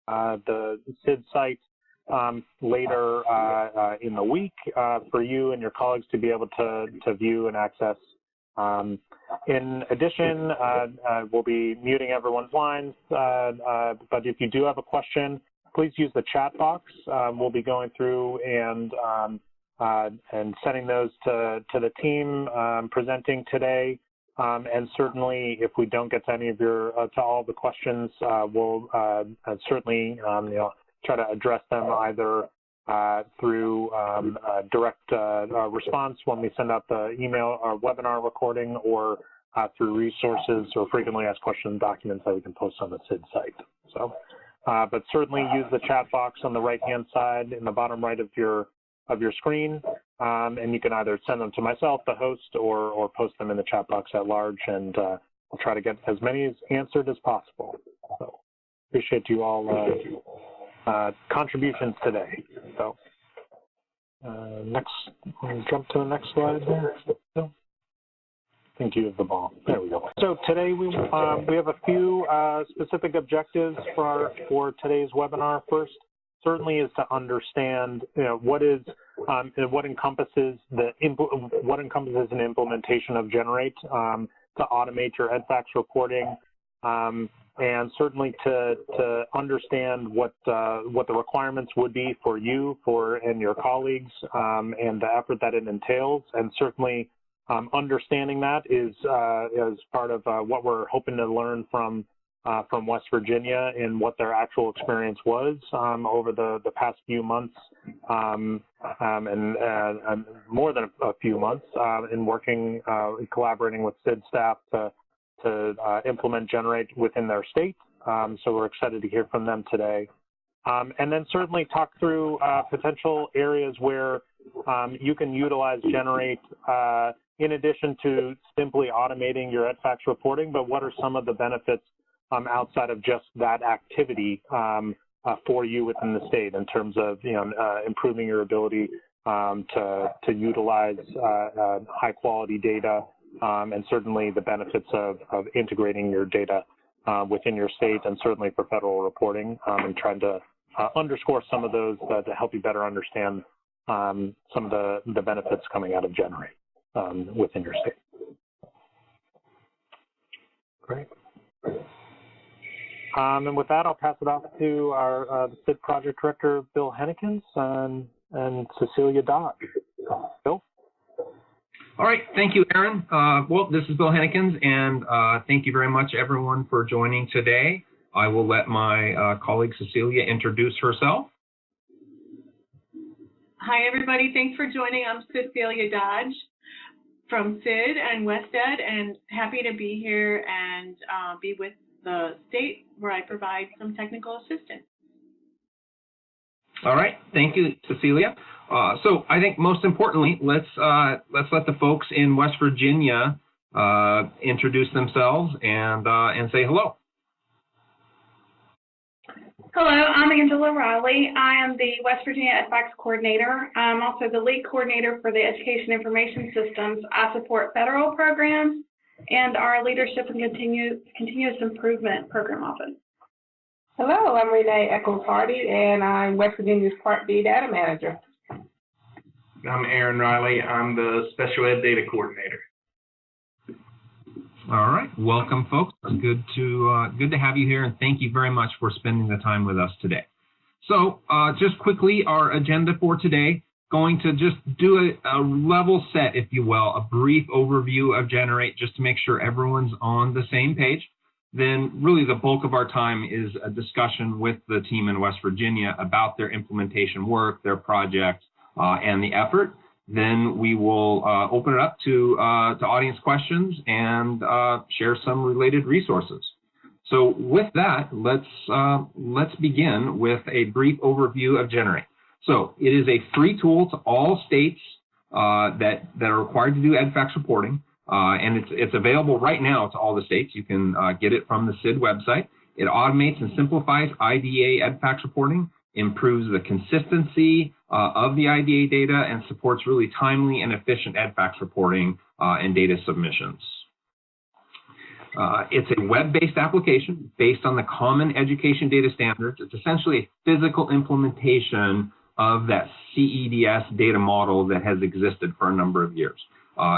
the CIID site later in the week for you and your colleagues to be able to view and access. In addition, we'll be muting everyone's lines, but if you do have a question, please use the chat box. We'll be going through and sending those to the team presenting today. And certainly, if we don't get to any of your to all the questions, we'll certainly try to address them either through direct response when we send out the email or webinar recording, or through resources or frequently asked question documents that we can post on the CIID site. So, but certainly use the chat box on the right-hand side in the bottom right of your screen, and you can either send them to myself, the host, or post them in the chat box at large, and we'll try to get as many answered as possible. So appreciate you all contributions today. So next, jump to the next slide there. No? I think you have the ball. There we go. So today we have a few specific objectives for today's webinar. First, certainly is to understand what encompasses an implementation of Generate to automate your EDFacts reporting, and certainly to understand what the requirements would be for you and your colleagues, and the effort that it entails. And certainly understanding that is part of what we're hoping to learn from West Virginia and what their actual experience was over the past few months, and more than a few months in working, collaborating with CIID staff to implement Generate within their state. So we're excited to hear from them today. And then certainly talk through potential areas where you can utilize Generate in addition to simply automating your EDFacts reporting, but what are some of the benefits outside of just that activity for you within the state in terms of improving your ability to utilize high quality data, and certainly the benefits of integrating your data within your state, and certainly for federal reporting, and trying to underscore some of those to help you better understand some of the benefits coming out of Generate within your state. Great. And with that, I'll pass it off to our CIID Project Director, Bill Huennekens, and Cecilia Dodge. Bill? All right, thank you, Aaron. Well, this is Bill Huennekens, and thank you very much, everyone, for joining today. I will let my colleague Cecilia introduce herself. Hi, everybody. Thanks for joining. I'm Cecilia Dodge from CIID and WestEd, and happy to be here and be with the state where I provide some technical assistance. All right, thank you, Cecilia. So I think most importantly, let's let the folks in West Virginia introduce themselves and say hello. Hello, I'm Angela Riley. I am the West Virginia EDFacts Coordinator. I'm also the lead coordinator for the Education Information Systems. I support federal programs and our Leadership and Continuous Improvement Program Office. Hello, I'm Renee Eccles-Hardy, and I'm West Virginia's Part D Data Manager. I'm Aaron Riley. I'm the Special Ed Data Coordinator. All right, welcome, folks. Good to have you here, and thank you very much for spending the time with us today. So, just quickly, our agenda for today, going to just do a level set, if you will, a brief overview of Generate, just to make sure everyone's on the same page. Then really the bulk of our time is a discussion with the team in West Virginia about their implementation work, their project, and the effort. Then we will open it up to audience questions and share some related resources. So with that, let's begin with a brief overview of Generate. So it is a free tool to all states that are required to do EDFacts reporting. And it's available right now to all the states. You can get it from the CIID website. It automates and simplifies IDEA EDFacts reporting, improves the consistency of the IDEA data, and supports really timely and efficient EDFacts reporting and data submissions. It's a web-based application based on the Common Education Data Standards. It's essentially a physical implementation of that CEDS data model that has existed for a number of years.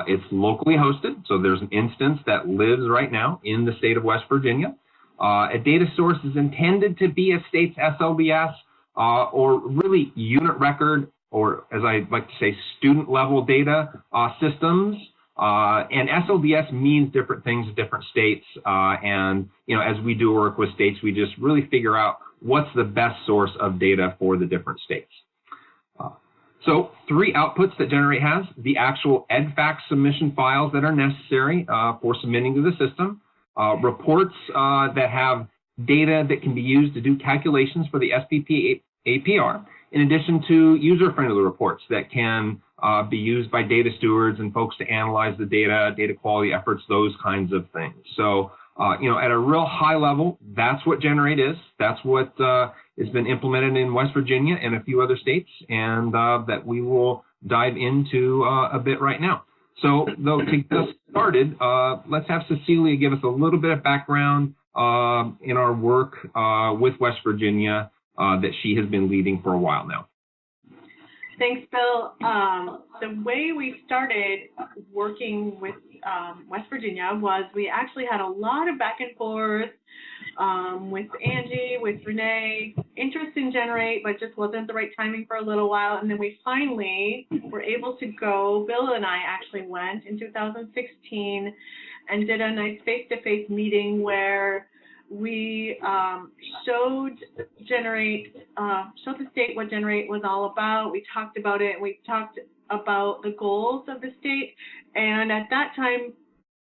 It's locally hosted, so there's an instance that lives right now in the state of West Virginia. A data source is intended to be a state's SLBS or really unit record, or as I like to say, student level data systems. And SLBS means different things in different states. And, you know, as we do work with states, we just really figure out what's the best source of data for the different states. So 3 outputs that Generate has: the actual EDFacts submission files that are necessary for submitting to the system, reports that have data that can be used to do calculations for the SPP APR, in addition to user-friendly reports that can be used by data stewards and folks to analyze the data, data quality efforts, those kinds of things. So, you know, at a real high level, that's what Generate is. That's what has been implemented in West Virginia and a few other states, and that we will dive into a bit right now. So, though, to get us started, let's have Cecilia give us a little bit of background in our work with West Virginia that she has been leading for a while now. Thanks, Bill. The way we started working with West Virginia was we actually had a lot of back and forth with Angie, with Renee, interest in Generate, but just wasn't the right timing for a little while. And then we finally were able to go. Bill and I actually went in 2016 and did a nice face-to-face meeting where we showed the state what Generate was all about. We talked about it. We talked about the goals of the state. And at that time,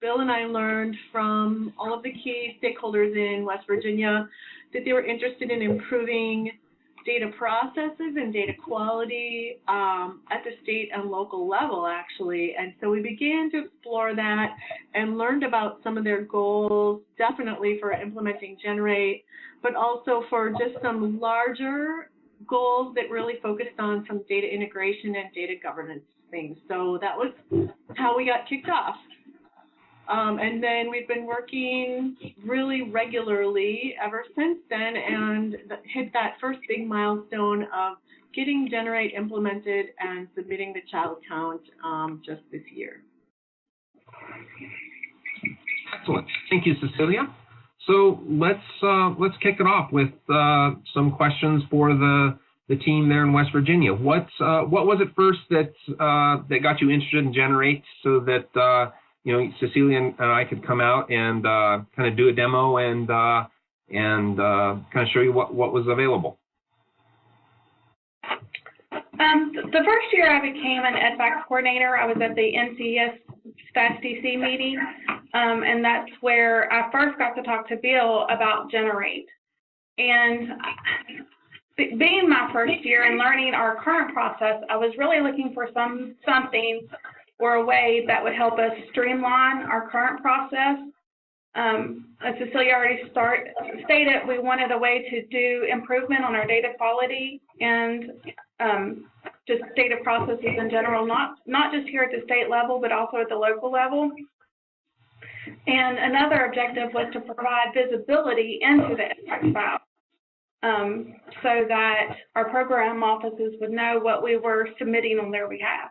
Bill and I learned from all of the key stakeholders in West Virginia that they were interested in improving data processes and data quality at the state and local level, actually. And so we began to explore that and learned about some of their goals, definitely for implementing Generate, but also for just some larger goals that really focused on some data integration and data governance things. So that was how we got kicked off. And then we've been working really regularly ever since then and hit that first big milestone of getting Generate implemented and submitting the child count just this year. Excellent. Thank you, Cecilia. So let's kick it off with some questions for the team there in West Virginia. What was it first that got you interested in Generate so that you know, Cecilia and I could come out and kind of do a demo and kind of show you what was available? The first year I became an EDFacts coordinator, I was at the NCES StatsDC meeting, and that's where I first got to talk to Bill about Generate. And being my first year and learning our current process, I was really looking for something or a way that would help us streamline our current process. As Cecilia already stated, we wanted a way to do improvement on our data quality and just data processes in general, not just here at the state level, but also at the local level. And another objective was to provide visibility into the EDFacts file so that our program offices would know what we were submitting on their behalf.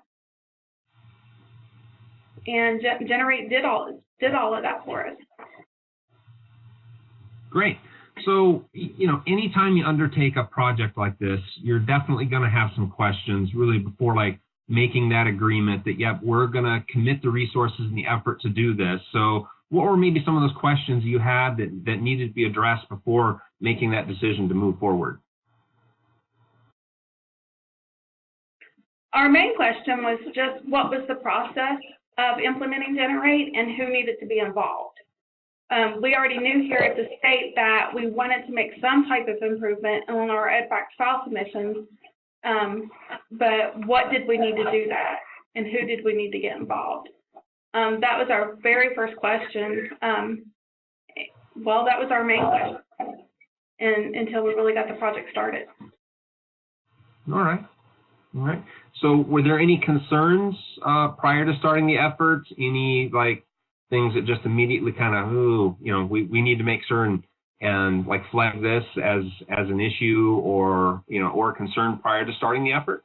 And Generate did all of that for us. Great. So, you know, anytime you undertake a project like this, you're definitely going to have some questions really before like making that agreement that, yep, we're going to commit the resources and the effort to do this. So what were maybe some of those questions you had that needed to be addressed before making that decision to move forward? Our main question was just what was the process of implementing Generate and who needed to be involved. We already knew here at the state that we wanted to make some type of improvement on our EDFacts file submissions, but what did we need to do that and who did we need to get involved? That was our very first question. Well, that was our main question until we really got the project started. All right. All right. So were there any concerns prior to starting the efforts? Any like things that just immediately kind of, ooh, you know, we need to make sure and like flag this as an issue or, you know, or a concern prior to starting the effort?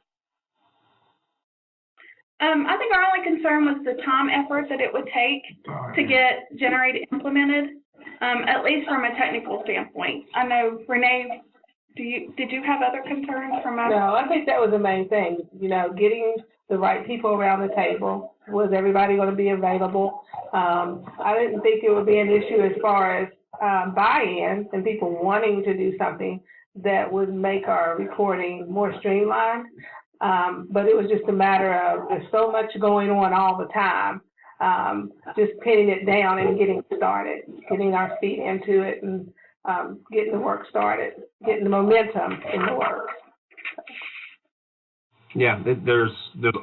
I think our only concern was the time effort that it would take to get Generate implemented, at least from a technical standpoint. I know, Renee, did you have other concerns from us? No, I think that was the main thing, you know, getting the right people around the table. Was everybody going to be available? I didn't think it would be an issue as far as buy-in and people wanting to do something that would make our reporting more streamlined. But it was just a matter of there's so much going on all the time, just pinning it down and getting started, getting our feet into it and getting the work started, getting the momentum in the work. Yeah, there's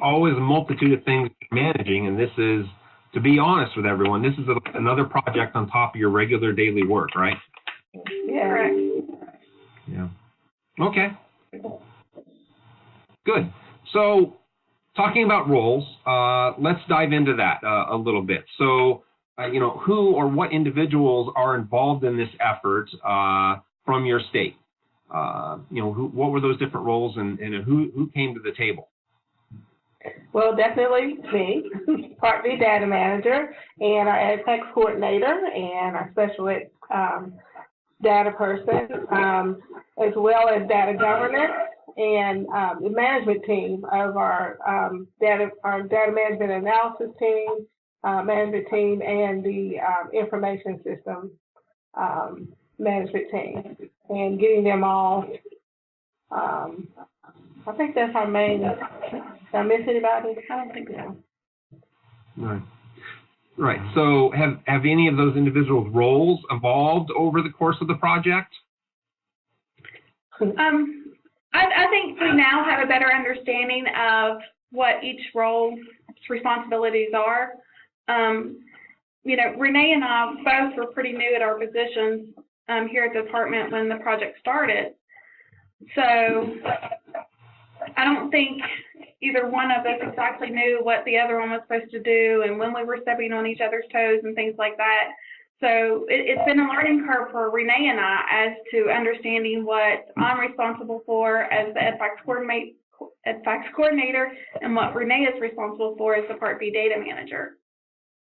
always a multitude of things managing, and this is, to be honest with everyone, this is another project on top of your regular daily work, right? Yeah. Correct. Yeah. Okay. Good. So, talking about roles, let's dive into that a little bit. So, you know, who or what individuals are involved in this effort from your state? You know, what were those different roles, and who came to the table? Well, definitely me, Part B data manager, and our EDFacts coordinator, and our special ed data person, as well as data governance, and the management team of our data management analysis team, management team, and the information system management team, and getting them all. I think that's our main. Did I miss anybody? I don't think so. Right. Right. So have any of those individuals' roles evolved over the course of the project? I think we now have a better understanding of what each role's responsibilities are. You know, Renee and I both were pretty new at our positions here at the department when the project started. So I don't think either one of us exactly knew what the other one was supposed to do and when we were stepping on each other's toes and things like that. So it's been a learning curve for Renee and I as to understanding what I'm responsible for as the EDFacts coordinator and what Renee is responsible for as the Part B data manager.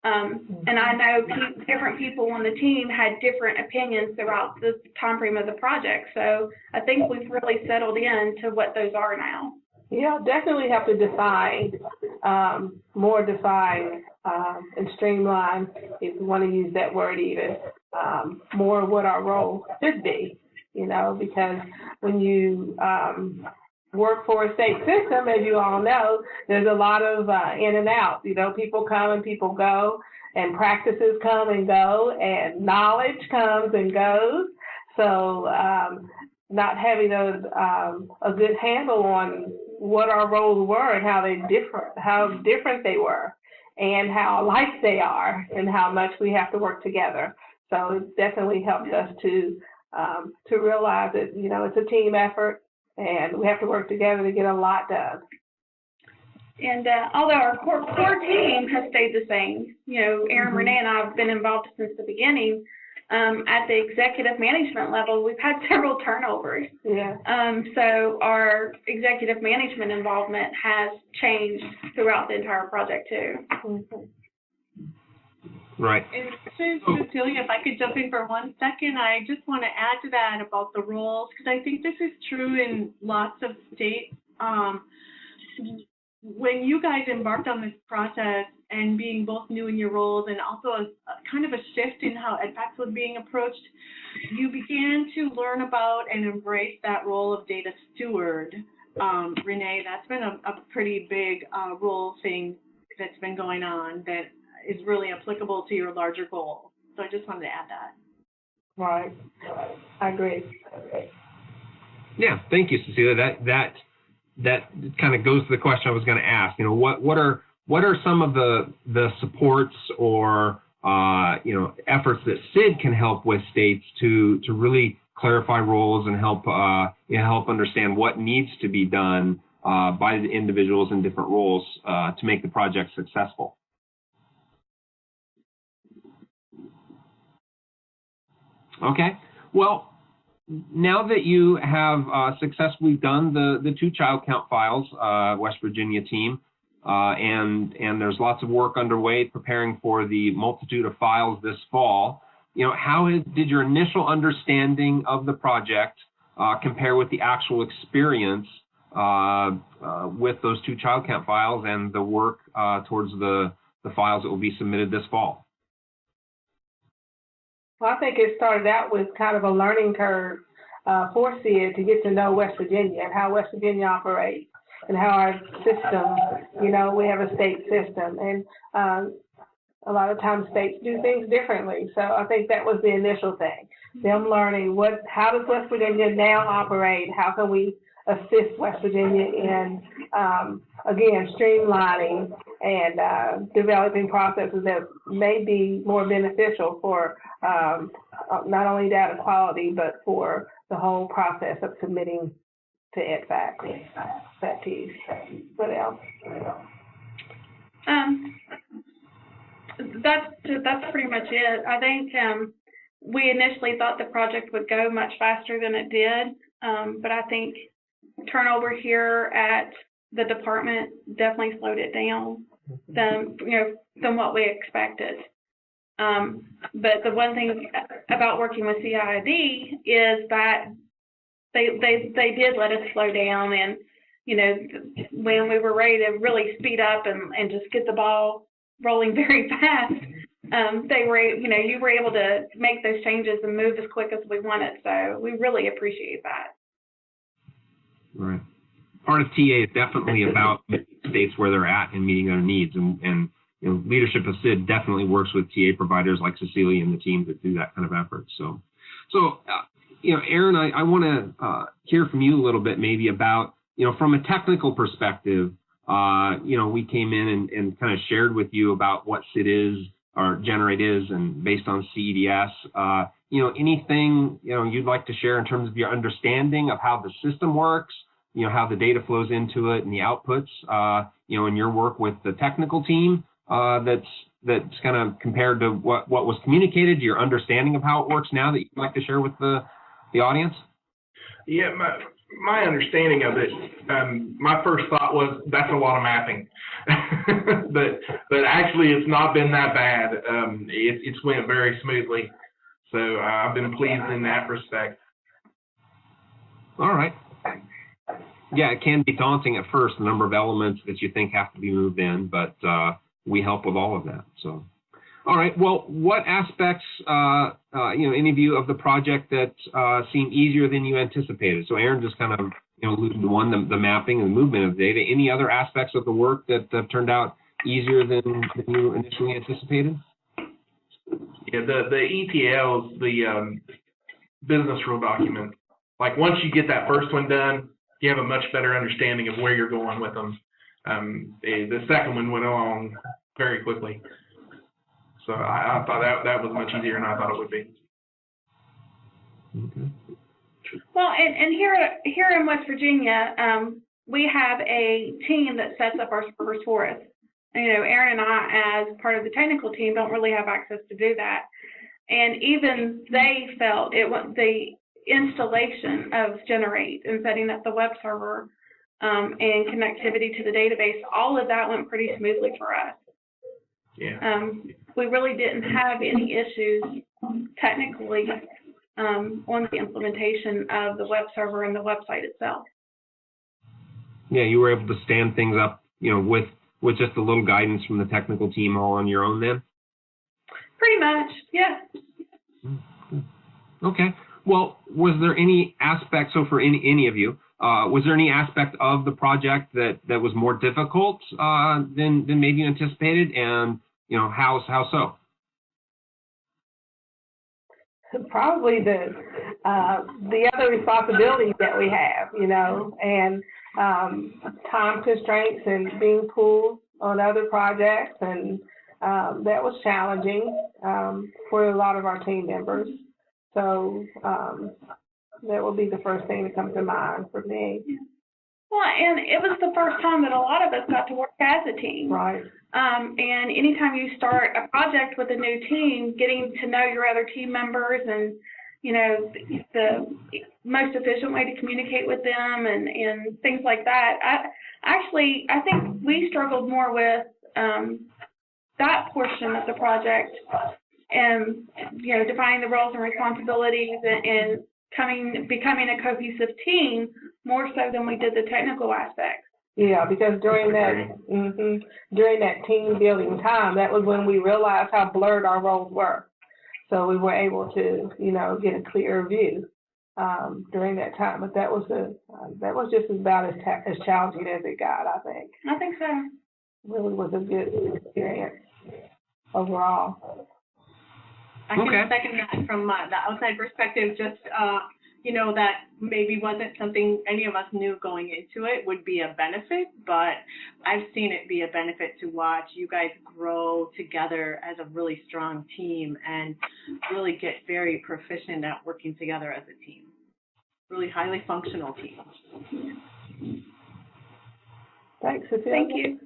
And I know different people on the team had different opinions throughout the time frame of the project. So I think we've really settled in to what those are now. Yeah, definitely have to define, more define and streamline, if we want to use that word even, more of what our role should be, you know, because when you work for a state system, as you all know, there's a lot of in and out. You know, people come and people go, and practices come and go, and knowledge comes and goes. So not having a good handle on what our roles were and how different they were, and how alike they are, and how much we have to work together. So it definitely helped us to realize that, you know, it's a team effort, and we have to work together to get a lot done. And although our core team has stayed the same, you know, Erin, Renee, and I have been involved since the beginning. At the executive management level, we've had several turnovers. Yeah. So our executive management involvement has changed throughout the entire project too. Right. And Cecilia, if I could jump in for 1 second, I just want to add to that about the roles, because I think this is true in lots of states. When you guys embarked on this process and being both new in your roles and also a kind of a shift in how EDFacts was being approached, you began to learn about and embrace that role of data steward. Renee, that's been a pretty big role thing that's been going on that is really applicable to your larger goal. So I just wanted to add that. Right. I agree. Yeah, thank you, Cecilia. That kind of goes to the question I was going to ask. You know, what are some of the supports or you know, efforts that CIID can help with states to really clarify roles and help help understand what needs to be done by the individuals in different roles to make the project successful? Okay. Well, now that you have successfully done the 2 child count files, West Virginia team, and there's lots of work underway preparing for the multitude of files this fall, how did your initial understanding of the project compare with the actual experience with those 2 child count files and the work towards the files that will be submitted this fall? Well, I think it started out with kind of a learning curve for CIID to get to know West Virginia and how West Virginia operates and how our system, we have a state system, and a lot of times states do things differently. So I think that was the initial thing, them learning how does West Virginia now operate? How can we assist West Virginia in, again, streamlining and developing processes that may be more beneficial for not only data quality, but for the whole process of submitting to EDFacts. What else? That's pretty much it. I think we initially thought the project would go much faster than it did, but I think turnover here at the department definitely slowed it down than what we expected. But the one thing about working with CIID is that they did let us slow down, and when we were ready to really speed up and just get the ball rolling very fast, you were able to make those changes and move as quick as we wanted. So we really appreciate that. Right. Part of TA is definitely about states where they're at and meeting their needs, and leadership of CIID definitely works with TA providers like Cecilia and the team to do that kind of effort. So Erin, I want to hear from you a little bit maybe about, from a technical perspective, we came in and kind of shared with you about what CIID is, or Generate is, and based on CEDS, anything, you'd like to share in terms of your understanding of how the system works, how the data flows into it and the outputs, in your work with the technical team, that's kind of compared to what was communicated, your understanding of how it works now that you'd like to share with the audience? Yeah, my understanding of it, my first thought was that's a lot of mapping, but actually it's not been that bad. It's went very smoothly, so I've been pleased in that respect. All right. Yeah, it can be daunting at first, the number of elements that you think have to be moved in, but we help with all of that. So, all right. Well, what aspects, any of you of the project that seem easier than you anticipated? So, Erin just kind of, alluded to one, the mapping and the movement of data. Any other aspects of the work that turned out easier than you initially anticipated? Yeah, the ETLs, the business rule document. Like once you get that first one done, you have a much better understanding of where you're going with them. The second one went along very quickly. So I thought that was much easier than I thought it would be. Okay. Well, and here in West Virginia, we have a team that sets up our servers for us. Erin and I, as part of the technical team, don't really have access to do that. And even they felt the installation of Generate and setting up the web server and connectivity to the database, all of that went pretty smoothly for us. Yeah. We really didn't have any issues technically on the implementation of the web server and the website itself. Yeah, you were able to stand things up, with just a little guidance from the technical team all on your own then? Pretty much, yeah. Okay. Well, was there any aspect, so for any of you, was there any aspect of the project that was more difficult than maybe you anticipated, and how so? Probably the other responsibilities that we have, and time constraints and being pulled on other projects, and that was challenging for a lot of our team members. So that will be the first thing that comes to mind for me. Well, and it was the first time that a lot of us got to work as a team. Right. And anytime you start a project with a new team, getting to know your other team members and the most efficient way to communicate with them and things like that. I think we struggled more with that portion of the project and, defining the roles and responsibilities and becoming a cohesive team more so than we did the technical aspects. Yeah, because during that team building time, that was when we realized how blurred our roles were. So we were able to, get a clearer view during that time. But that was just about as challenging as it got, I think. I think so. Really was a good experience overall. I can second that from the outside perspective. Just that maybe wasn't something any of us knew going into it would be a benefit, but I've seen it be a benefit to watch you guys grow together as a really strong team and really get very proficient at working together as a team. Really highly functional team. Thanks, Cecilia. Thank you.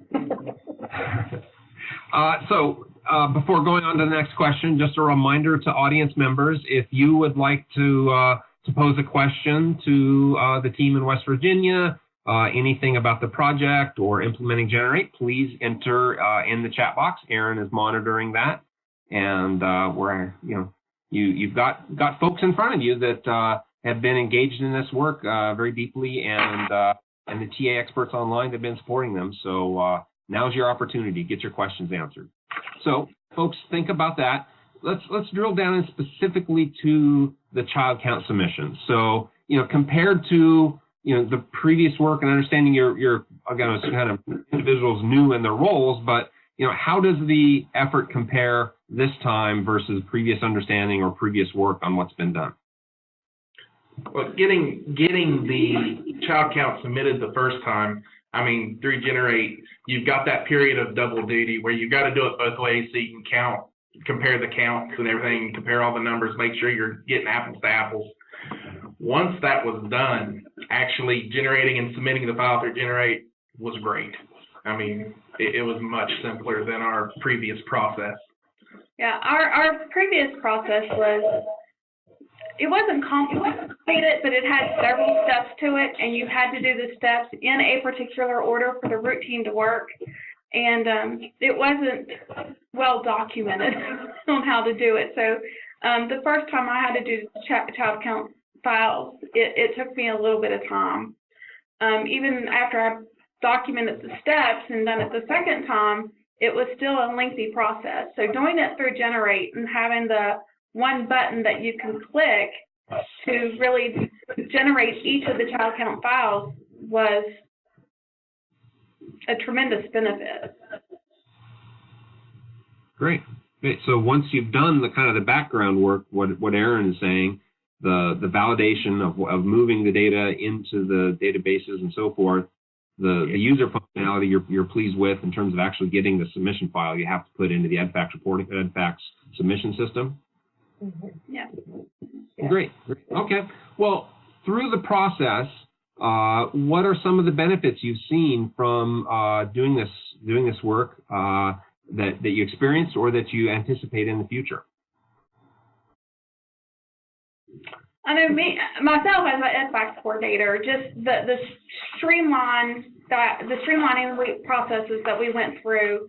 Before going on to the next question, just a reminder to audience members, if you would like to pose a question to the team in West Virginia, anything about the project or implementing Generate, please enter in the chat box. Erin is monitoring that, and you've got folks in front of you that have been engaged in this work very deeply, and the TA experts online have been supporting them. So now's your opportunity. Get your questions answered. So folks, think about that. Let's drill down specifically to the child count submissions. So, compared to, the previous work and understanding your again, kind of individuals new in their roles, but, how does the effort compare this time versus previous understanding or previous work on what's been done? Well, getting the child count submitted the first time, through Generate, you've got that period of double duty where you've got to do it both ways so you can compare the counts and everything, compare all the numbers, make sure you're getting apples to apples. Once that was done, actually generating and submitting the file through Generate was great. It was much simpler than our previous process. Yeah, our previous process wasn't complicated, but it had several steps to it, and you had to do the steps in a particular order for the routine to work. And it wasn't well documented on how to do it. So the first time I had to do child count files, it took me a little bit of time. Even after I documented the steps and done it the second time, it was still a lengthy process. So doing it through Generate and having the one button that you can click to really generate each of the child count files was a tremendous benefit. Great. So once you've done the background work, what Erin is saying, the validation of moving the data into the databases and so forth, the user functionality you're pleased with in terms of actually getting the submission file you have to put into the EDFacts submission system. Mm-hmm. Yeah. Great. Okay. Well, through the process, what are some of the benefits you've seen from doing this work that you experienced or that you anticipate in the future? Myself as an EDFacts coordinator, just the streamlining processes that we went through,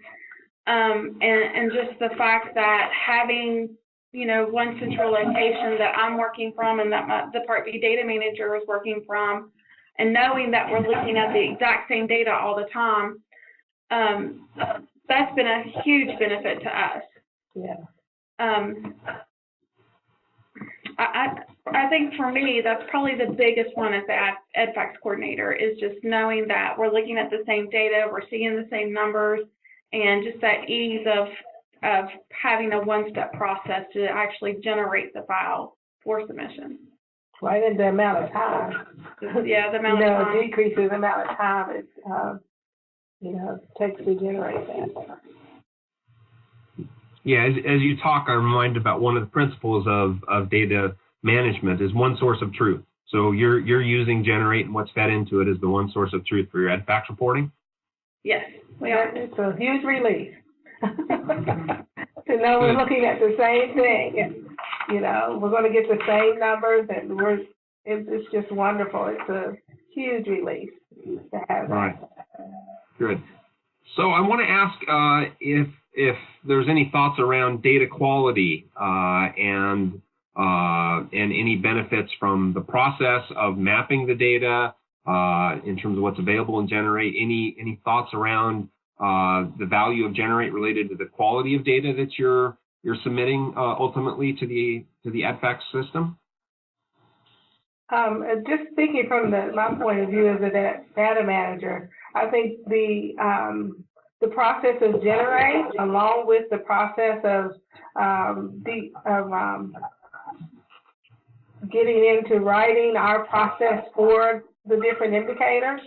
and just the fact that having one central location that I'm working from and that the Part B data manager is working from, and knowing that we're looking at the exact same data all the time, that's been a huge benefit to us. Yeah. I think for me, that's probably the biggest one as the EDFacts coordinator, is just knowing that we're looking at the same data, we're seeing the same numbers, and just that ease of having a one-step process to actually generate the file for submission. Right, and the amount of time. Yeah, the amount of time. Decreases the amount of time it takes to generate that. Yeah, as you talk, I'm reminded about one of the principles of data management is one source of truth. So you're using Generate, and what's fed into it is the one source of truth for your EDFacts reporting? Yes, we are. It's a huge relief to know we're looking at the same thing. you know, we're going to get the same numbers, and it's just wonderful. It's a huge relief to have that. Right. Good. So I want to ask if there's any thoughts around data quality and any benefits from the process of mapping the data in terms of what's available in Generate. Any thoughts around the value of Generate related to the quality of data that you're submitting ultimately to the EDFacts system? Just speaking from my point of view as a data manager, I think the process of Generate, along with the process of getting into writing our process for the different indicators,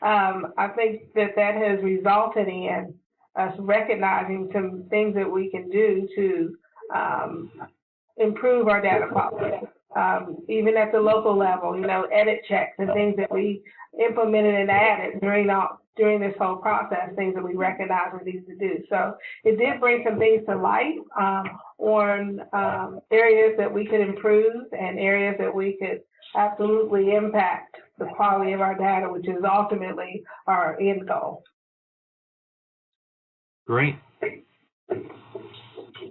I think that has resulted in us recognizing some things that we can do to improve our data quality. Even at the local level, you know, edit checks and things that we implemented and added during this whole process, things that we recognize we need to do. So it did bring some things to light on areas that we could improve and areas that we could absolutely impact the quality of our data, which is ultimately our end goal. Great.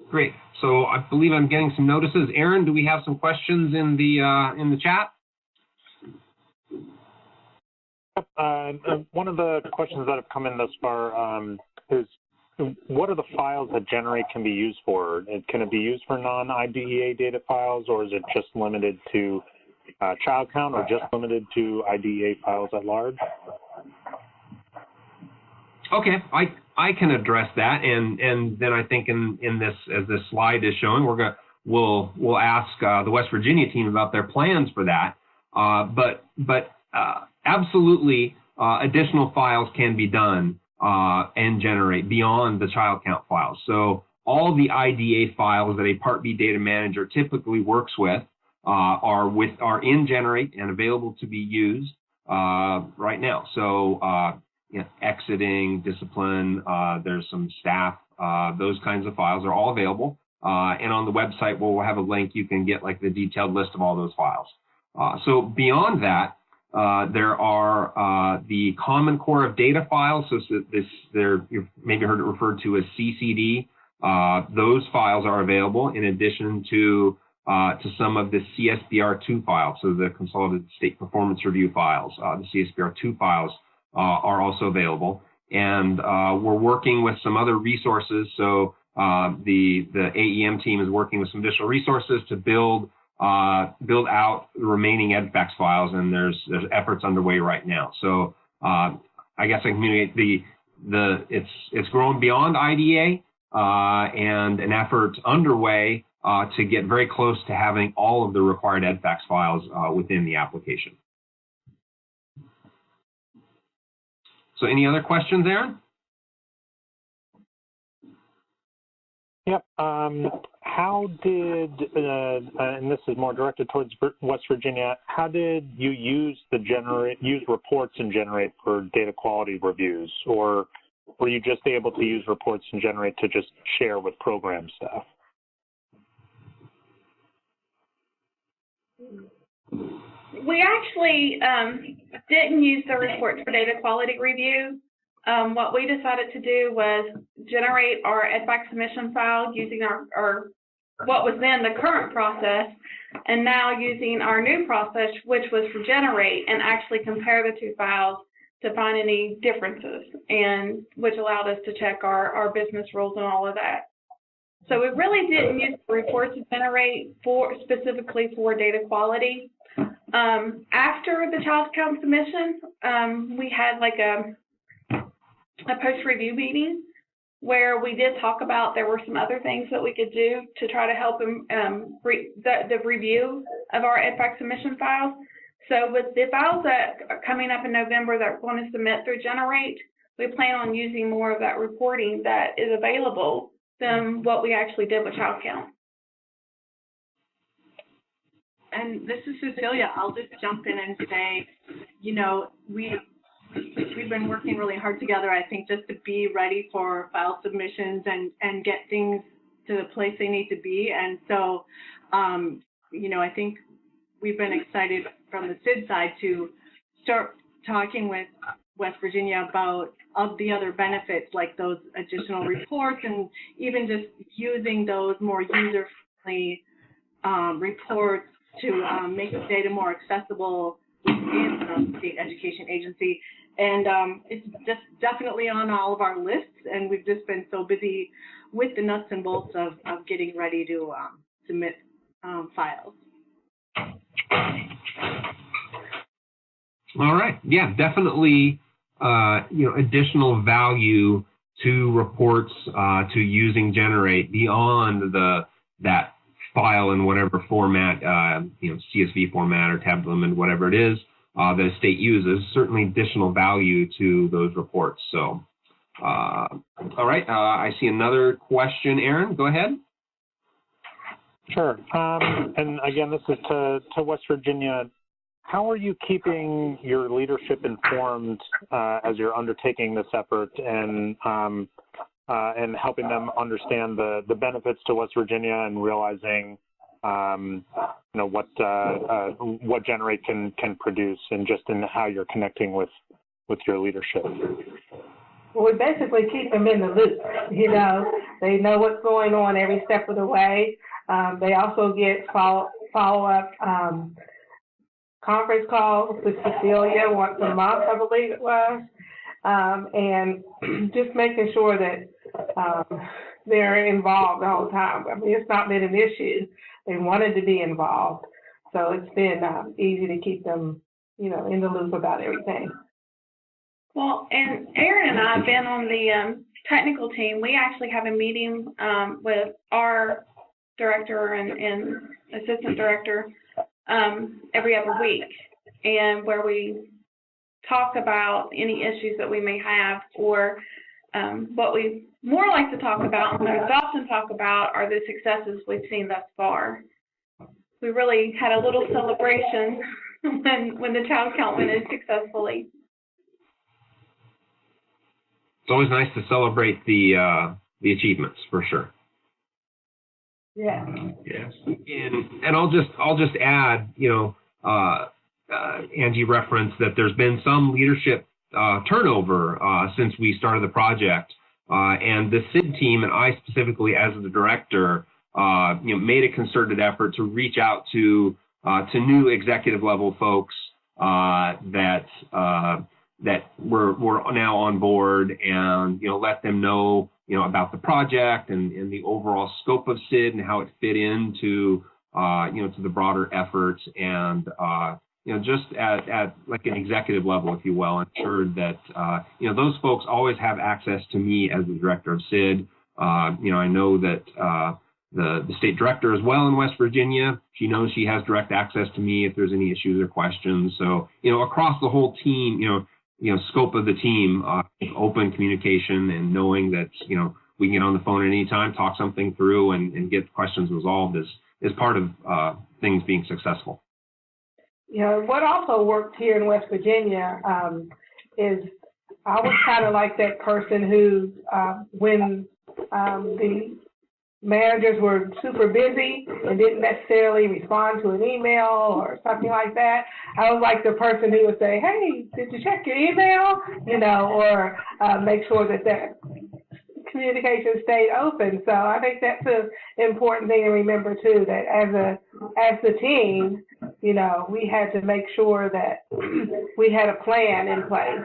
Great. So I believe I'm getting some notices. Aaron, do we have some questions in the chat? One of the questions that have come in thus far is, what are the files that Generate can be used for? Can it be used for non-IDEA data files, or is it just limited to child count, or just limited to IDEA files at large? Okay, I can address that, and then I think in this, as this slide is showing, we'll ask the West Virginia team about their plans for that. But absolutely, additional files can be done and Generate beyond the child count files. So all the IDA files that a Part B data manager typically works with are in Generate and available to be used right now. So you know, exiting, discipline, there's some staff, those kinds of files are all available. And on the website, we'll have a link. You can get like the detailed list of all those files. So beyond that, there are the Common Core of Data files. So you've maybe heard it referred to as CCD. Those files are available in addition to some of the CSBR2 files. So the Consolidated State Performance Review files, the CSBR2 files are also available. And we're working with some other resources. So the AEM team is working with some additional resources to build out the remaining EDFacts files, and there's efforts underway right now. So I guess I can communicate it's grown beyond IDA and an effort underway to get very close to having all of the required EDFacts files within the application. So any other questions, Aaron? Yep. How did, and this is more directed towards West Virginia, how did you use use reports in Generate for data quality reviews, or were you just able to use reports in Generate to just share with program staff? We actually didn't use the reports for data quality review. What we decided to do was generate our EDFacts submission file using our what was then the current process, and now using our new process, which was for Generate, and actually compare the two files to find any differences, and which allowed us to check our business rules and all of that. So we really didn't use the reports to Generate specifically for data quality. After the child count submission, we had like a post-review meeting where we did talk about there were some other things that we could do to try to help the review of our EDFacts submission files. So with the files that are coming up in November that we're going to submit through Generate, we plan on using more of that reporting that is available than what we actually did with child count. And this is Cecilia. I'll just jump in and say, you know, we've been working really hard together, I think, just to be ready for file submissions and get things to the place they need to be. And so you know, I think we've been excited from the CIID side to start talking with West Virginia about the other benefits, like those additional reports, and even just using those more user-friendly reports to make the data more accessible within the state education agency. And it's just definitely on all of our lists, and we've just been so busy with the nuts and bolts of getting ready to submit files. All right. Yeah, definitely, you know, additional value to reports, to using Generate beyond that file in whatever format, you know, CSV format or tabulum, whatever it is that a state uses. Certainly additional value to those reports. So, all right. I see another question. Aaron, go ahead. Sure. And again, this is to West Virginia. How are you keeping your leadership informed as you're undertaking this effort and helping them understand the benefits to West Virginia and realizing, you know, what Generate can produce, and just in how you're connecting with your leadership? Well, we basically keep them in the loop. You know, they know what's going on every step of the way. They also get follow-up conference calls with Cecilia once a month, I believe it was, and just making sure that they're involved all the time. I mean, it's not been an issue. They wanted to be involved, so it's been easy to keep them, you know, in the loop about everything. Well, and Aaron and I have been on the technical team. We actually have a meeting with our director and assistant director every other week, and where we talk about any issues that we may have, or what we more like to talk about and most often talk about are the successes we've seen thus far. We really had a little celebration when the child count went in successfully. It's always nice to celebrate the achievements, for sure. Yeah. Yes. And I'll just add, you know, Angie referenced that there's been some leadership turnover since we started the project, and the CIID team, and I specifically as the director, you know, made a concerted effort to reach out to new executive level folks that were now on board, and, you know, let them know, you know, about the project and the overall scope of CIID and how it fit into, you know, to the broader efforts, and, you know, just at like an executive level, if you will, ensured that, you know, those folks always have access to me as the director of CIID. You know, I know that the state director as well in West Virginia, she knows she has direct access to me if there's any issues or questions. So, you know, across the whole team, you know, scope of the team, open communication and knowing that, you know, we can get on the phone at any time, talk something through, and get questions resolved is part of things being successful. You know, what also worked here in West Virginia is I was kind of like that person who, when the managers were super busy and didn't necessarily respond to an email or something like that, I was like the person who would say, hey, did you check your email? You know, or make sure that communication stayed open. So I think that's an important thing to remember too, that as the team, you know, we had to make sure that we had a plan in place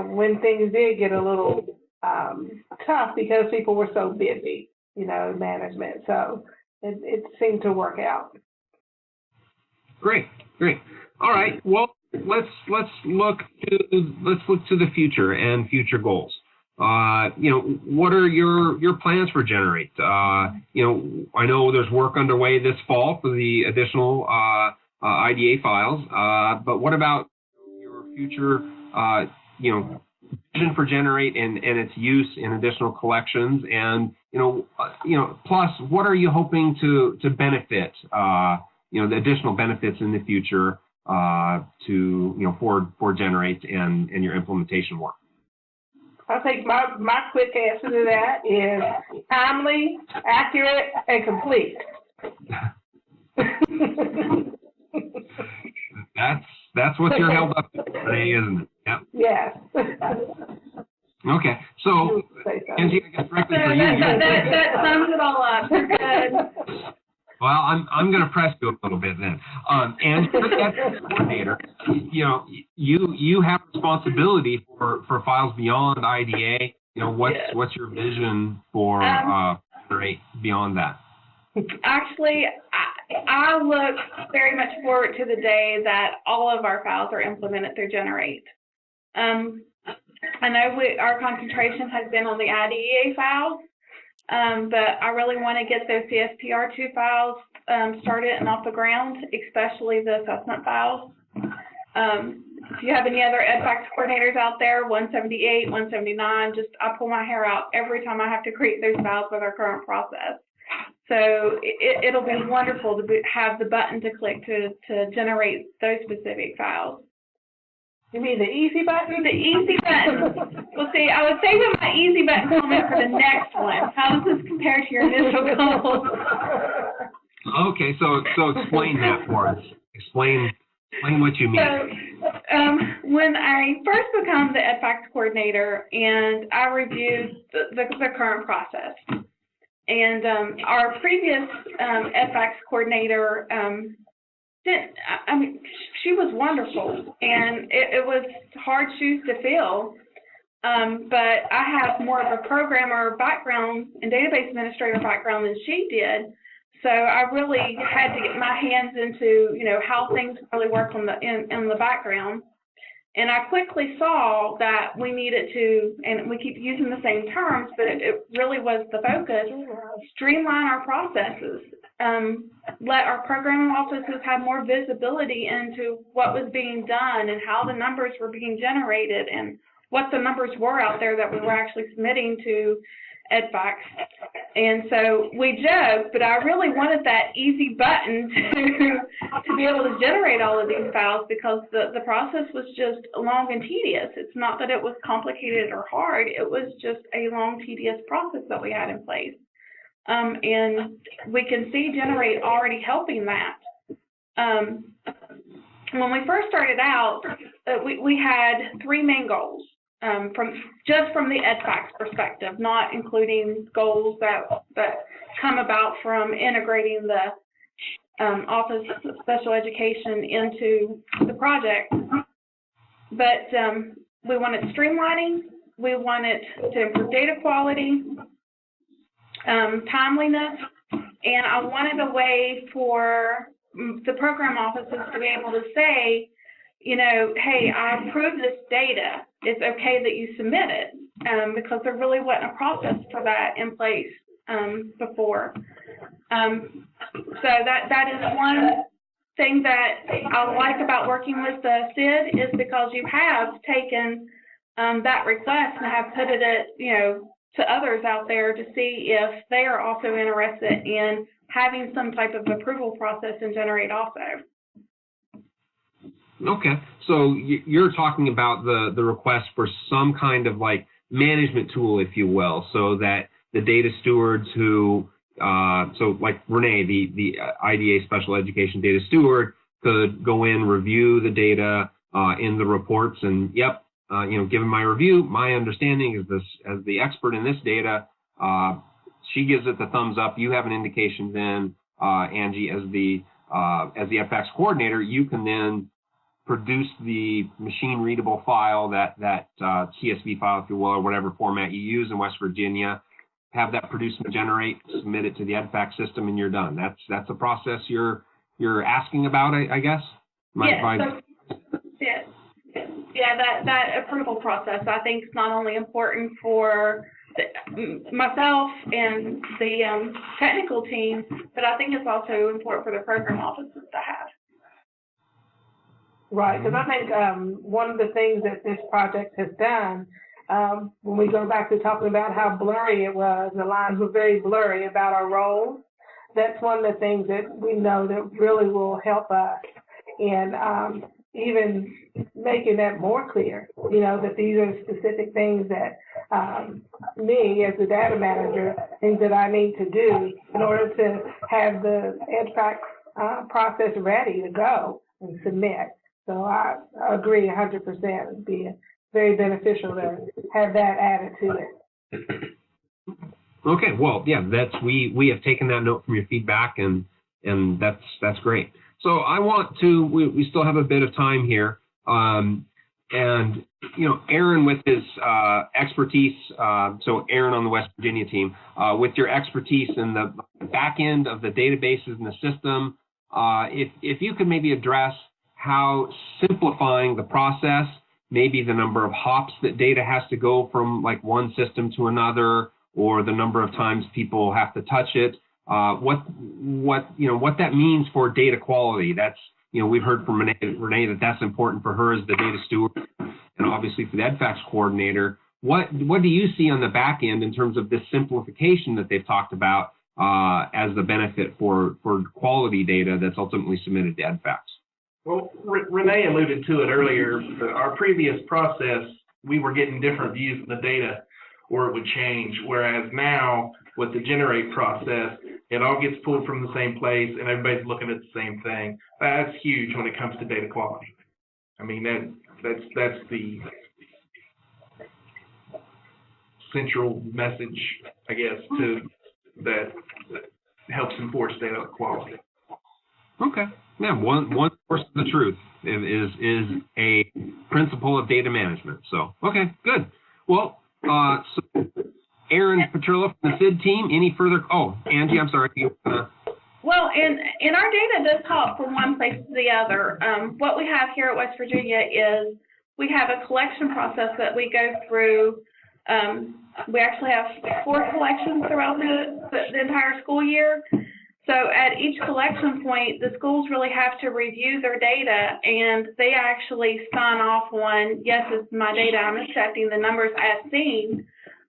when things did get a little tough because people were so busy, you know, management. So it seemed to work out. Great. All right. Well, let's look to the future and future goals. You know, what are your plans for Generate? You know, I know there's work underway this fall for the additional IDA files, but what about your future, you know, vision for Generate and its use in additional collections, and you know, plus what are you hoping to benefit? You know, the additional benefits in the future to, you know, for Generate and your implementation work. I think my quick answer to that is timely, accurate, and complete. That's what you're held up to today, isn't it? Yep. Yes. Okay, so Angie, I guess directly for you. That sums it all up. You're good. Well, I'm going to press you a little bit then. And as coordinator, you know, you have responsibility for files beyond IDA. You know, what's your vision for beyond that? Actually, I look very much forward to the day that all of our files are implemented through Generate. I know our concentration has been on the IDEA files, but I really want to get those CSPR2 files started and off the ground, especially the assessment files. If you have any other EDFacts coordinators out there, 178, 179, I pull my hair out every time I have to create those files with our current process. So it'll be wonderful to have the button to click to generate those specific files. You mean the easy button? The easy button. Well, see, I was saving my easy button comment for the next one. How does this compare to your initial goals? Okay, so explain that for us. Explain what you mean. So, when I first became the EDFacts coordinator, and I reviewed the current process, and our previous EDFacts coordinator she was wonderful, and it was hard shoes to fill, but I have more of a programmer background and database administrator background than she did, so I really had to get my hands into, you know, how things really work in the background. And I quickly saw that we needed to, and we keep using the same terms, but it really was the focus, streamline our processes, let our programming offices have more visibility into what was being done and how the numbers were being generated and what the numbers were out there that we were actually submitting to EDFacts. And so we joked, but I really wanted that easy button to be able to generate all of these files, because the process was just long and tedious. It's not that it was complicated or hard, it was just a long, tedious process that we had in place. And we can see Generate already helping that. When we first started out, we had three main goals. From the EDFacts perspective, not including goals that come about from integrating the Office of Special Education into the project. But we wanted streamlining, we wanted to improve data quality, timeliness, and I wanted a way for the program offices to be able to say, you know, hey, I approved this data. It's okay that you submit it, because there really wasn't a process for that in place before. So that is one thing that I like about working with the CIID, is because you have taken that request and have put it at, you know, to others out there to see if they are also interested in having some type of approval process in Generate also. Okay, so you're talking about the request for some kind of like management tool, if you will, so that the data stewards who, so like Renee, the IDEA Special Education Data Steward, could go in, review the data in the reports, and yep, you know, given my review, my understanding is this, as the expert in this data, she gives it the thumbs up. You have an indication then, Angie, as the EDFacts coordinator, you can then produce the machine readable file, that CSV file, if you will, or whatever format you use in West Virginia, have that produced and Generate, submit it to the EDFacts system, and you're done. That's the process you're asking about, I guess? That approval process, I think, is not only important for myself and the technical team, but I think it's also important for the program offices to have. Right, because I think one of the things that this project has done, when we go back to talking about how blurry it was, the lines were very blurry about our roles, that's one of the things that we know that really will help us in even making that more clear, you know, that these are specific things that me as the data manager, things that I need to do in order to have the EDFacts process ready to go and submit. So I agree 100%. It'd be very beneficial to have that added to it. Okay, well, yeah, we have taken that note from your feedback, and that's great. So I want to, we still have a bit of time here, and Aaron with his expertise, so Aaron on the West Virginia team, with your expertise in the back end of the databases and the system, if you could maybe address how simplifying the process, maybe the number of hops that data has to go from like one system to another, or the number of times people have to touch it, what that means for data quality. That's, we've heard from Renee that's important for her as the data steward, and obviously for the EDFacts coordinator. What do you see on the back end in terms of this simplification that they've talked about as the benefit for quality data that's ultimately submitted to EDFacts? Well, Renee alluded to it earlier. Our previous process, we were getting different views of the data, or it would change, whereas now with the generate process, it all gets pulled from the same place and everybody's looking at the same thing. That's huge when it comes to data quality. I mean, that's the central message, I guess, that helps enforce data quality. Okay. Yeah, one source of the truth is a principle of data management. So, okay, good. Well, so Aaron Petrillo from the CIID team, any further? Oh, Angie, I'm sorry. Well, and our data does hop from one place to the other. What we have here at West Virginia is we have a collection process that we go through. We actually have 4 collections throughout the entire school year. So at each collection point, the schools really have to review their data, and they actually sign off on, yes, it's my data, I'm accepting the numbers as seen.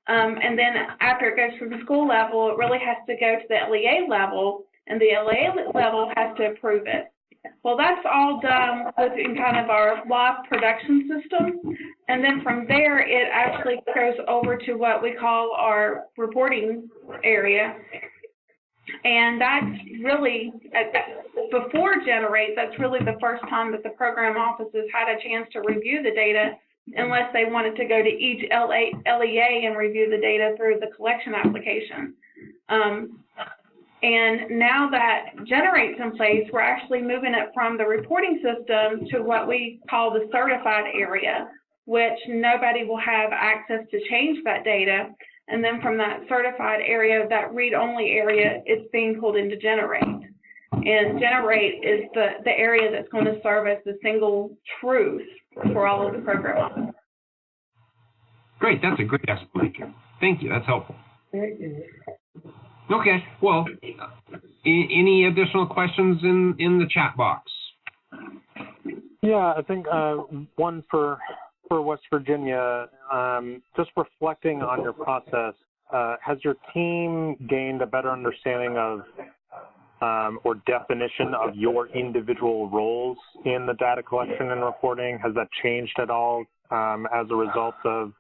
And then after it goes from the school level, it really has to go to the LEA level, and the LEA level has to approve it. Well, that's all done within kind of our live production system. And then from there, it actually goes over to what we call our reporting area. And that's really, before Generate, that's really the first time that the program offices had a chance to review the data, unless they wanted to go to each LEA and review the data through the collection application. And now that Generate's in place, we're actually moving it from the reporting system to what we call the certified area, which nobody will have access to change that data. And then from that certified area, that read-only area, it's being pulled into Generate. And Generate is the area that's going to serve as the single truth for all of the programs. Great, that's a great explanation. Thank you, that's helpful. Okay, well, any additional questions in the chat box? Yeah, I think one for West Virginia, just reflecting on your process, has your team gained a better understanding of or definition of your individual roles in the data collection and reporting? Has that changed at all as a result of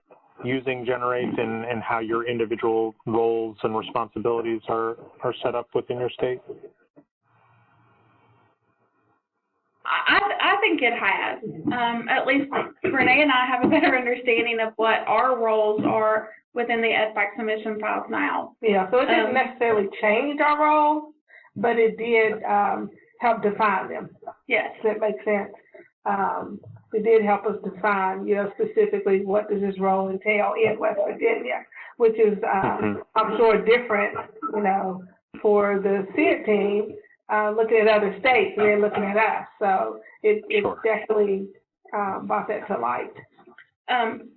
using Generate and how your individual roles and responsibilities are set up within your state? I think it has. At least Renee and I have a better understanding of what our roles are within the EDFacts submission files now. Yeah, so it didn't necessarily change our roles, but it did help define them. Yes. Does that make sense? It did help us define, specifically what does this role entail in West Virginia, which is, I'm sure, different, for the CIID team, looking at other states and then looking at us. So it definitely brought that to light.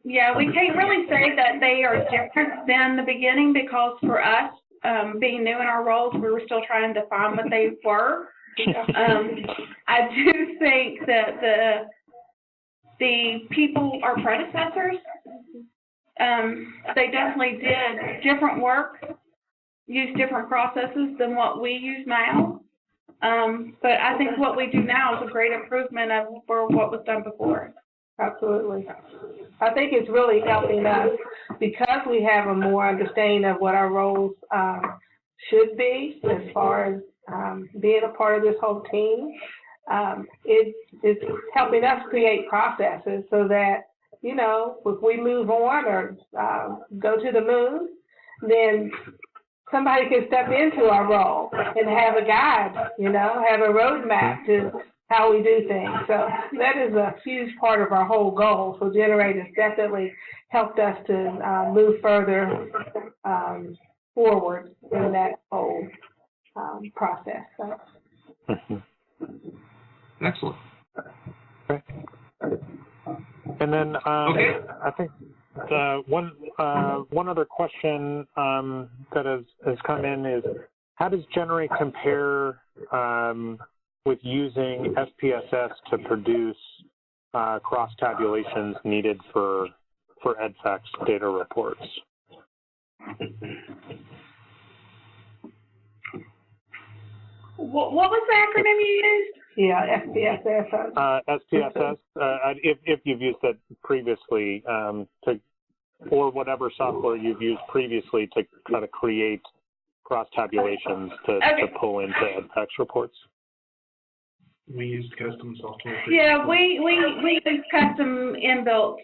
Yeah, we can't really say that they are different than the beginning, because for us, being new in our roles, we were still trying to define what they were. I do think that the people, our predecessors, they definitely did different work, used different processes than what we use now. But I think what we do now is a great improvement for what was done before. Absolutely. I think it's really helping us because we have a more understanding of what our roles should be as far as being a part of this whole team. It's helping us create processes so that, you know, if we move on or go to the moon, then somebody can step into our role and have a guide, you know, have a roadmap to how we do things. So that is a huge part of our whole goal. So Generate has definitely helped us to move further forward in that whole process. So. Excellent. Okay. And then okay. I think one other question that has come in is, how does Generate compare with using SPSS to produce cross tabulations needed for EDFacts data reports? What was the acronym you used? Yeah, SPSS. SPSS, if you've used it previously, or whatever software you've used previously to kind of create cross tabulations to pull into EDFacts reports. We used custom software. Yeah, we use custom inbuilt,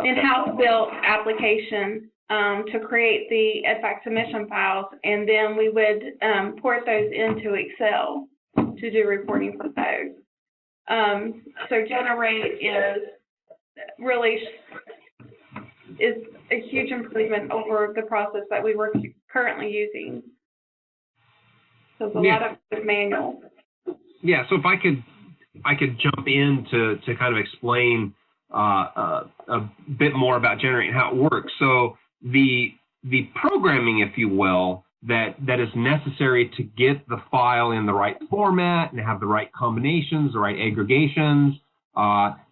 in-house built application to create the EDFacts submission files, and then we would port those into Excel to do reporting for those. So Generate is a huge improvement over the process that we were currently using. So it's a lot of it manual. Yeah, so if I could jump in to kind of explain a bit more about Generate and how it works. So the programming, if you will, that is necessary to get the file in the right format and have the right combinations, the right aggregations,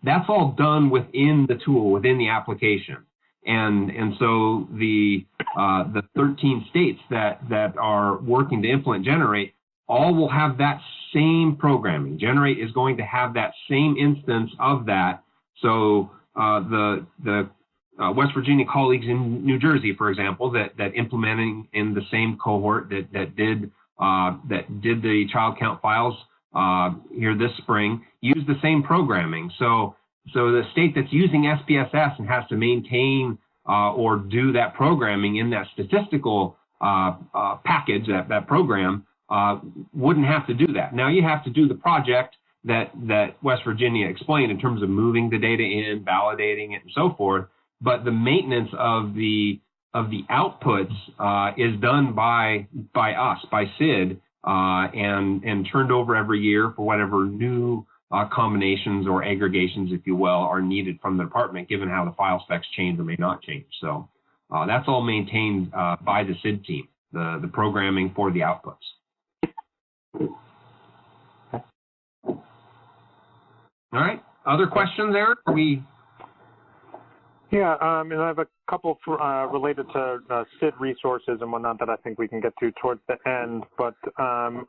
that's all done within the tool, within the application. And so the 13 states that are working to implement Generate all will have that same programming. Generate is going to have that same instance of that. So the West Virginia colleagues in New Jersey, for example, that implementing in the same cohort that did the child count files here this spring, use the same programming. So the state that's using SPSS and has to maintain or do that programming in that statistical package, that program, wouldn't have to do that. Now you have to do the project that West Virginia explained in terms of moving the data in, validating it, and so forth. But the maintenance of the outputs is done by us, by CIID, and turned over every year for whatever new combinations or aggregations, if you will, are needed from the department, given how the file specs change or may not change. So that's all maintained by the CIID team, the programming for the outputs. All right. Other questions, Eric? Yeah, and I have a couple related to CIID resources and whatnot that I think we can get to towards the end. But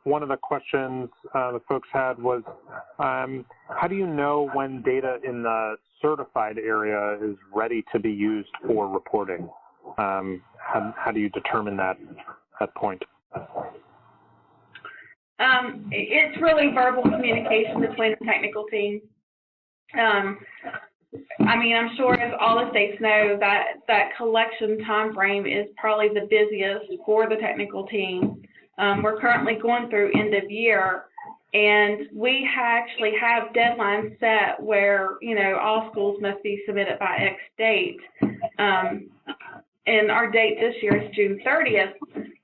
one of the questions the folks had was, how do you know when data in the certified area is ready to be used for reporting? How do you determine that point? It's really verbal communication between the technical team. I mean, I'm sure as all the states know that collection time frame is probably the busiest for the technical team. We're currently going through end of year, and we actually have deadlines set where, you know, all schools must be submitted by X date. And our date this year is June 30th.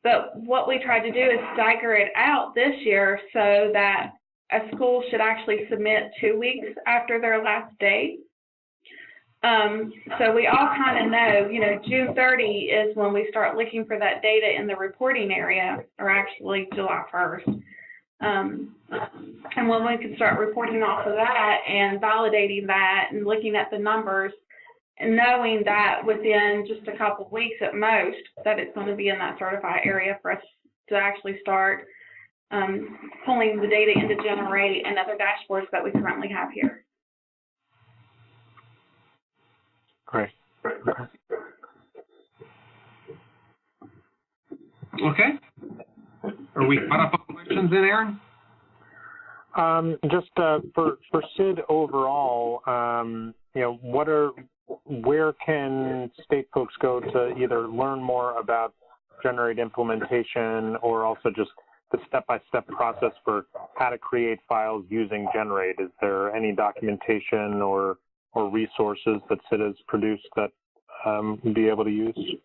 But what we tried to do is stagger it out this year so that a school should actually submit 2 weeks after their last date. So we all kind of know, you know, June 30 is when we start looking for that data in the reporting area, or actually July 1st. And when we can start reporting off of that and validating that and looking at the numbers and knowing that within just a couple of weeks at most that it's going to be in that certified area for us to actually start pulling the data into Generate and other dashboards that we currently have here. Great. Okay. Are we caught up on questions in, Aaron? Just for CID overall, where can state folks go to either learn more about Generate implementation, or also just the step-by-step process for how to create files using Generate? Is there any documentation or resources that CID has produced that we'll be able to use?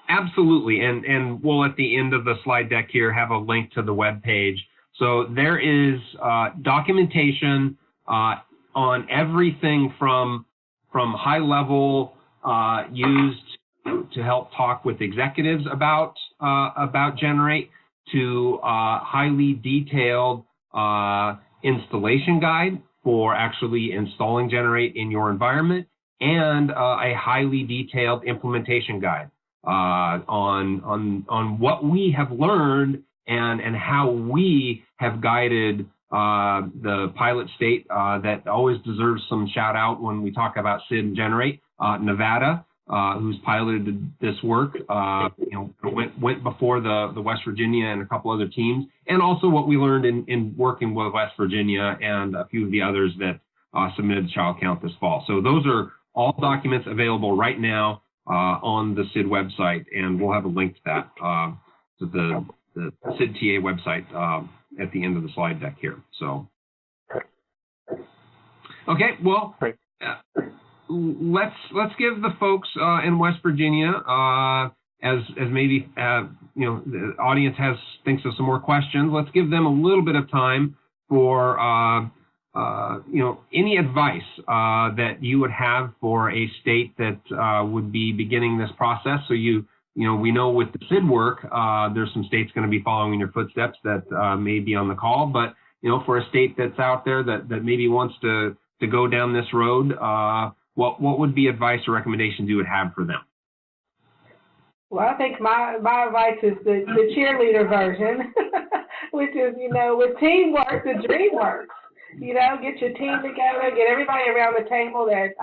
Absolutely, and we'll at the end of the slide deck here have a link to the web page. So there is documentation on everything from high level used to help talk with executives about Generate to highly detailed installation guide for actually installing Generate in your environment, and a highly detailed implementation guide on what we have learned and how we have guided the pilot state that always deserves some shout out when we talk about CID and Generate, Nevada, who's piloted this work, went before the West Virginia and a couple other teams, and also what we learned in working with West Virginia and a few of the others that submitted the child count this fall. So those are all documents available right now on the CID website, and we'll have a link to that, to the CID TA website at the end of the slide deck here. So, okay, well, let's give the folks in West Virginia, as maybe the audience thinks of some more questions. Let's give them a little bit of time for any advice that you would have for a state that would be beginning this process. So we know with the CID work, there's some states going to be following in your footsteps that may be on the call, but for a state that's out there that maybe wants to go down this road, what would be advice or recommendations you would have for them? Well, I think my advice is the cheerleader version, which is, with teamwork, the dream works. Get your team together, get everybody around the table that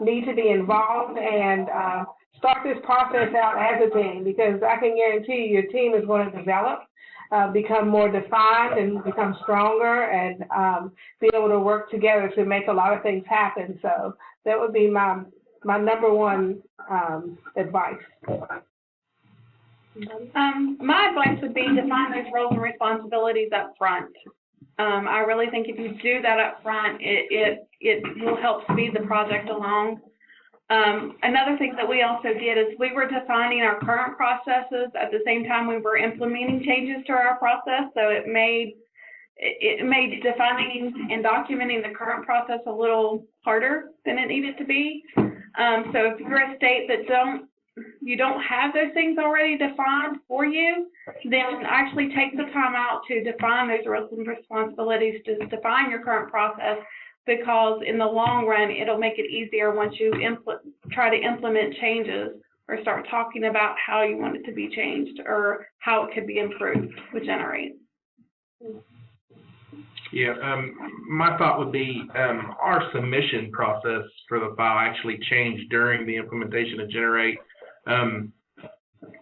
need to be involved, and start this process out as a team, because I can guarantee you your team is going to develop, become more defined, and become stronger, and be able to work together to make a lot of things happen. So that would be my number one advice. My advice would be define those roles and responsibilities up front. I really think if you do that up front, it will help speed the project along. Another thing that we also did is we were defining our current processes at the same time we were implementing changes to our process. So it made defining and documenting the current process a little harder than it needed to be. So if you're a state that you don't have those things already defined for you, then actually take the time out to define those roles and responsibilities, to define your current process, because in the long run, it'll make it easier once you try to implement changes or start talking about how you want it to be changed or how it could be improved with Generate. Yeah, my thought would be our submission process for the file actually changed during the implementation of Generate.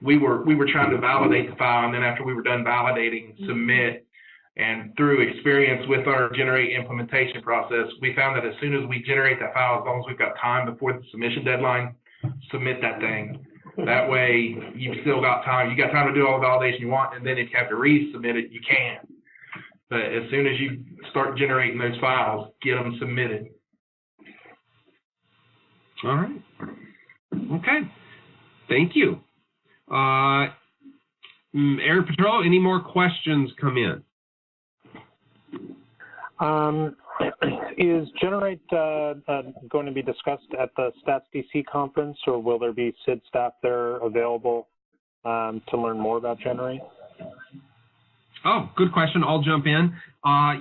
We were trying to validate the file, and then after we were done validating, submit. And through experience with our Generate implementation process, we found that as soon as we generate that file, as long as we've got time before the submission deadline, submit that thing. That way, you've still got time. You got time to do all the validation you want, and then if you have to resubmit it, you can. But as soon as you start generating those files, get them submitted. All right. Okay. Thank you. Aaron Patrol, any more questions come in? Is Generate going to be discussed at the Stats DC conference, or will there be CID staff there available to learn more about Generate? Oh, good question. I'll jump in.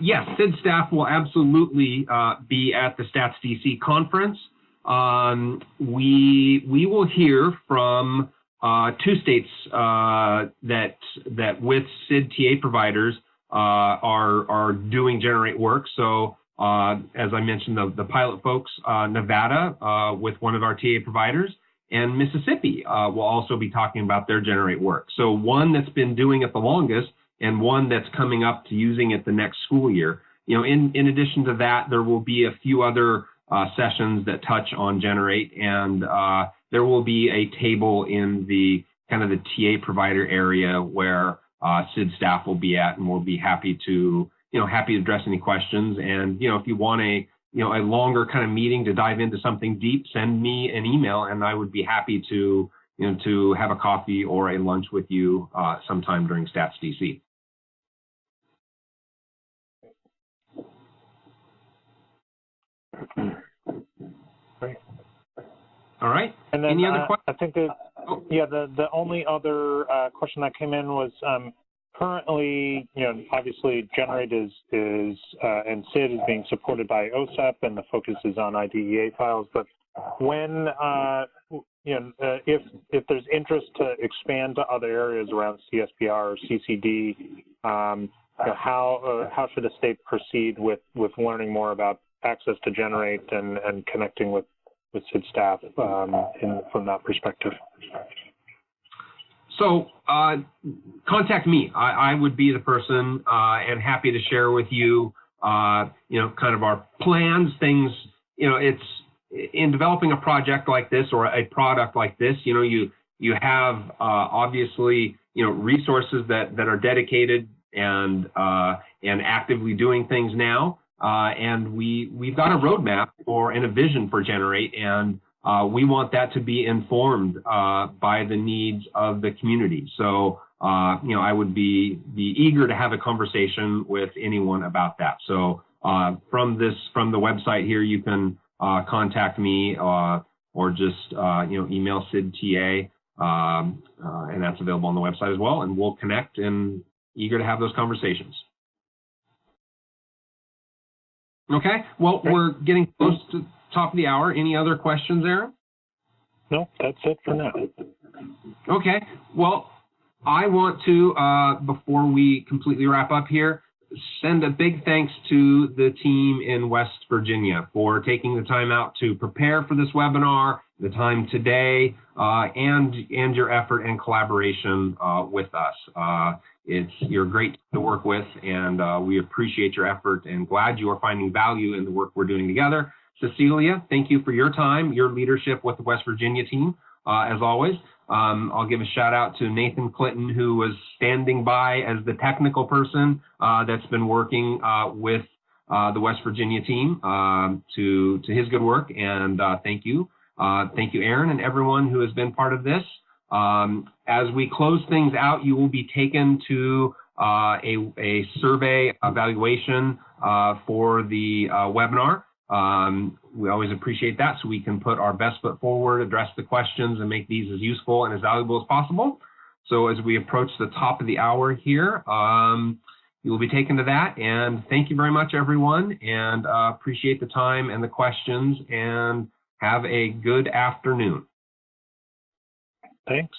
Yes, CID staff will absolutely be at the Stats DC conference. We will hear from two states that with CID TA providers are doing Generate work. So as I mentioned, the pilot folks, Nevada with one of our TA providers, and Mississippi will also be talking about their Generate work. So one that's been doing it the longest and one that's coming up to using it the next school year. You know, in addition to that, there will be a few other sessions that touch on Generate, and there will be a table in the kind of the TA provider area where CIID staff will be at, and we'll be happy to address any questions. And if you want a longer kind of meeting to dive into something deep, send me an email, and I would be happy to to have a coffee or a lunch with you sometime during Stats DC. Great. All right. And then any other questions? I think that the only other question that came in was currently, obviously Generate is and CIID is being supported by OSEP, and the focus is on IDEA files. But when if there's interest to expand to other areas around CSPR or CCD, how should a state proceed with learning more about access to Generate and connecting with CIID staff from that perspective? So contact me. I would be the person and happy to share with you, kind of our plans, things, it's in developing a project like this or a product like this, you have obviously, resources that are dedicated and actively doing things now. And we've got a roadmap and a vision for Generate, and we want that to be informed by the needs of the community. So, I would be eager to have a conversation with anyone about that. So from the website here, you can contact me or just, email CIID TA, and that's available on the website as well. And we'll connect and eager to have those conversations. Okay, well, we're getting close to the top of the hour. Any other questions, Aaron? No, that's it for now. Okay, well, I want to, before we completely wrap up here, send a big thanks to the team in West Virginia for taking the time out to prepare for this webinar, the time today, and your effort and collaboration with us. You're great to work with, and we appreciate your effort and glad you are finding value in the work we're doing together. Cecilia, thank you for your time, your leadership with the West Virginia team, as always. I'll give a shout out to Nathan Clinton, who was standing by as the technical person that's been working with the West Virginia team to his good work, and thank you. Thank you, Aaron, and everyone who has been part of this. As we close things out, you will be taken to a survey evaluation for the webinar. We always appreciate that, so we can put our best foot forward, address the questions, and make these as useful and as valuable as possible. So as we approach the top of the hour here, you will be taken to that. And thank you very much, everyone, and appreciate the time and the questions, and have a good afternoon. Thanks.